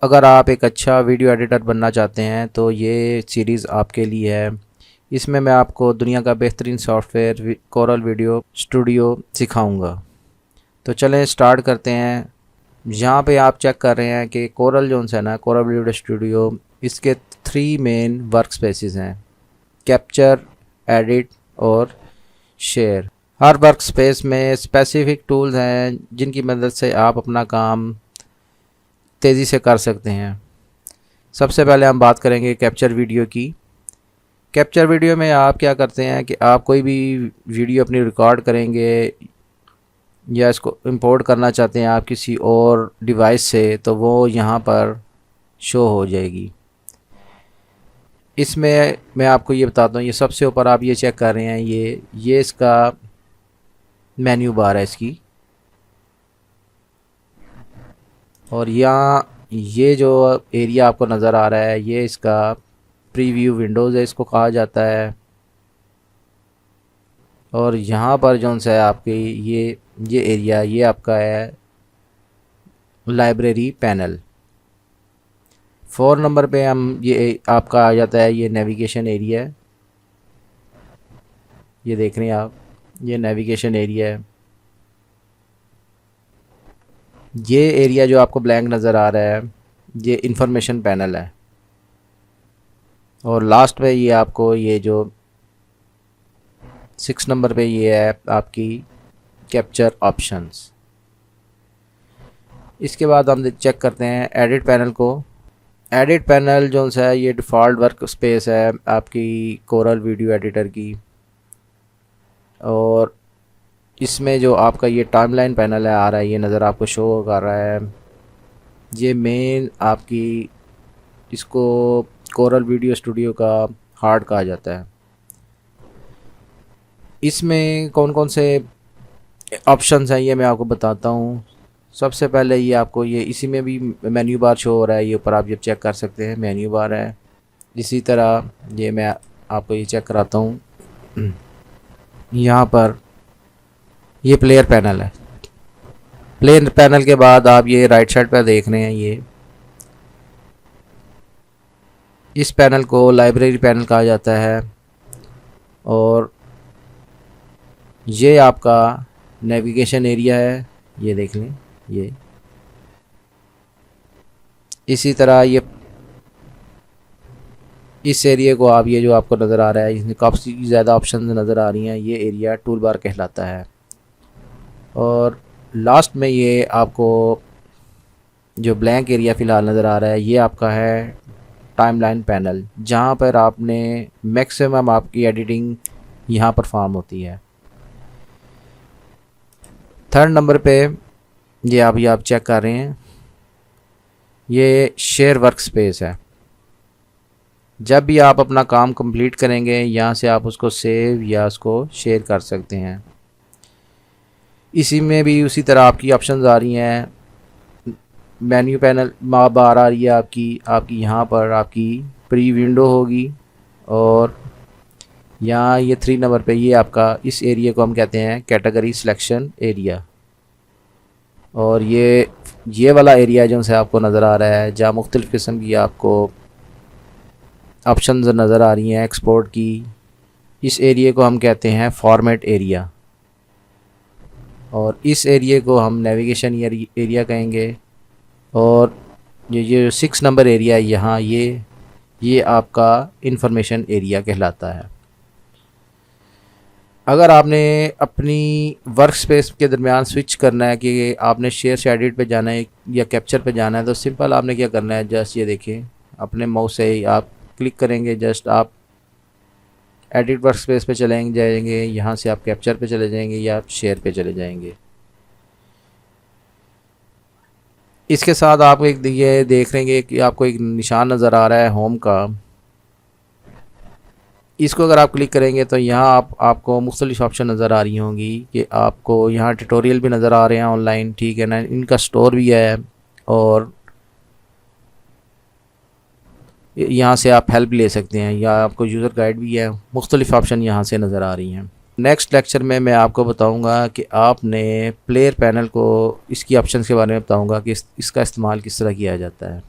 अगर आप एक अच्छा वीडियो एडिटर बनना चाहते हैं तो ये सीरीज़ आपके लिए है। इसमें मैं आपको दुनिया का बेहतरीन सॉफ्टवेयर कोरल वीडियो स्टूडियो सिखाऊंगा। तो चलें स्टार्ट करते हैं। यहाँ पे आप चेक कर रहे हैं कि कोरल जोन है ना, कोरल वीडियो स्टूडियो, इसके 3 मेन वर्क स्पेसिस हैं: कैप्चर, एडिट और शेयर। हर वर्क स्पेस में स्पेसिफिक टूल्स हैं जिनकी मदद से आप अपना काम तेज़ी से कर सकते हैं। सबसे पहले हम बात करेंगे कैप्चर वीडियो की। कैप्चर वीडियो में आप क्या करते हैं कि आप कोई भी वीडियो अपनी रिकॉर्ड करेंगे या इसको इंपोर्ट करना चाहते हैं आप किसी और डिवाइस से, तो वो यहाँ पर शो हो जाएगी। इसमें मैं आपको ये बताता हूँ, ये सबसे ऊपर आप ये चेक कर रहे हैं, ये इसका मेन्यू बार है इसकी। और यहाँ ये जो एरिया आपको नज़र आ रहा है ये इसका प्रीव्यू विंडोज़ है, इसको कहा जाता है। और यहाँ पर जो है आपकी ये एरिया ये आपका है लाइब्रेरी पैनल। 4 नंबर पे हम ये आपका आ जाता है ये नेविगेशन एरिया है। ये देख रहे हैं आप, ये नेविगेशन एरिया है। ये एरिया जो आपको ब्लैंक नज़र आ रहा है ये इंफॉर्मेशन पैनल है। और लास्ट में ये आपको ये जो 6 नंबर पे ये है आपकी कैप्चर ऑप्शंस। इसके बाद हम चेक करते हैं एडिट पैनल को। एडिट पैनल जो है ये डिफ़ॉल्ट वर्क स्पेस है आपकी कोरल वीडियो एडिटर की। और इसमें जो आपका ये टाइमलाइन पैनल है आ रहा है, ये नज़र आपको शो कर रहा है। ये मेन आपकी इसको कोरल वीडियो स्टूडियो का हार्ट कहा जाता है। इसमें कौन कौन से ऑप्शंस हैं ये मैं आपको बताता हूँ। सबसे पहले ये आपको ये इसी में भी मेन्यू बार शो हो रहा है, ये ऊपर आप ये चेक कर सकते हैं, मेन्यू बार है। इसी तरह ये मैं आपको ये चेक कराता हूँ, यहाँ पर ये प्लेयर पैनल है। प्लेयर पैनल के बाद आप ये राइट साइड पर देख रहे हैं, ये इस पैनल को लाइब्रेरी पैनल कहा जाता है। और ये आपका नेविगेशन एरिया है, ये देख लें। ये इसी तरह ये इस एरिया को आप ये जो आपको नज़र आ रहा है इसमें काफ़ी ज़्यादा ऑप्शन नज़र आ रही हैं, ये एरिया टूल बार कहलाता है। और लास्ट में ये आपको जो ब्लैंक एरिया फ़िलहाल नज़र आ रहा है ये आपका है टाइमलाइन पैनल, जहाँ पर आपने मैक्सिमम आपकी एडिटिंग यहाँ परफॉर्म होती है। 3rd नंबर पे ये आप चेक कर रहे हैं, ये शेयर वर्क स्पेस है। जब भी आप अपना काम कंप्लीट करेंगे यहाँ से आप उसको सेव या उसको शेयर कर सकते हैं। इसी में भी उसी तरह आपकी ऑप्शंस आ रही हैं। मेन्यू पैनल बार आ रही है आपकी यहाँ पर आपकी प्री विंडो होगी। और यहाँ ये 3 नंबर पे ये आपका इस एरिया को हम कहते हैं कैटेगरी सिलेक्शन एरिया। और ये वाला एरिया जो से आपको नज़र आ रहा है जहाँ मुख्तलिफ़ किस्म की आपको ऑप्शंस नज़र आ रही हैं एक्सपोर्ट की, इस एरिया को हम कहते हैं फॉर्मेट एरिया। और इस एरिया को हम नेविगेशन एरिया कहेंगे। और ये 6 नंबर एरिया यहाँ ये आपका इंफॉर्मेशन एरिया कहलाता है। अगर आपने अपनी वर्क स्पेस के दरमियान स्विच करना है कि आपने शेयर से एडिट पे जाना है या कैप्चर पे जाना है, तो सिंपल आपने क्या करना है, जस्ट ये देखिए अपने माउस से ही आप क्लिक करेंगे, जस्ट आप एडिट वर्क स्पेस पे जाएंगे, यहाँ से आप कैप्चर पे चले जाएंगे या आप शेयर पे चले जाएंगे। इसके साथ आप एक ये देख लेंगे कि आपको एक निशान नज़र आ रहा है होम का। इसको अगर आप क्लिक करेंगे तो यहाँ आपको मुख्तलिफ ऑप्शन नज़र आ रही होंगी कि आपको यहाँ ट्यूटोरियल भी नज़र आ रहे हैं ऑनलाइन, ठीक है ना, इनका स्टोर भी है। और यहाँ से आप हेल्प ले सकते हैं या आपको यूज़र गाइड भी है। मुख्तलिफ ऑप्शन यहाँ से नज़र आ रही हैं। नेक्स्ट लेक्चर में मैं आपको बताऊंगा कि आपने प्लेयर पैनल को इसकी ऑप्शंस के बारे में बताऊंगा कि इसका इस्तेमाल किस तरह किया जाता है।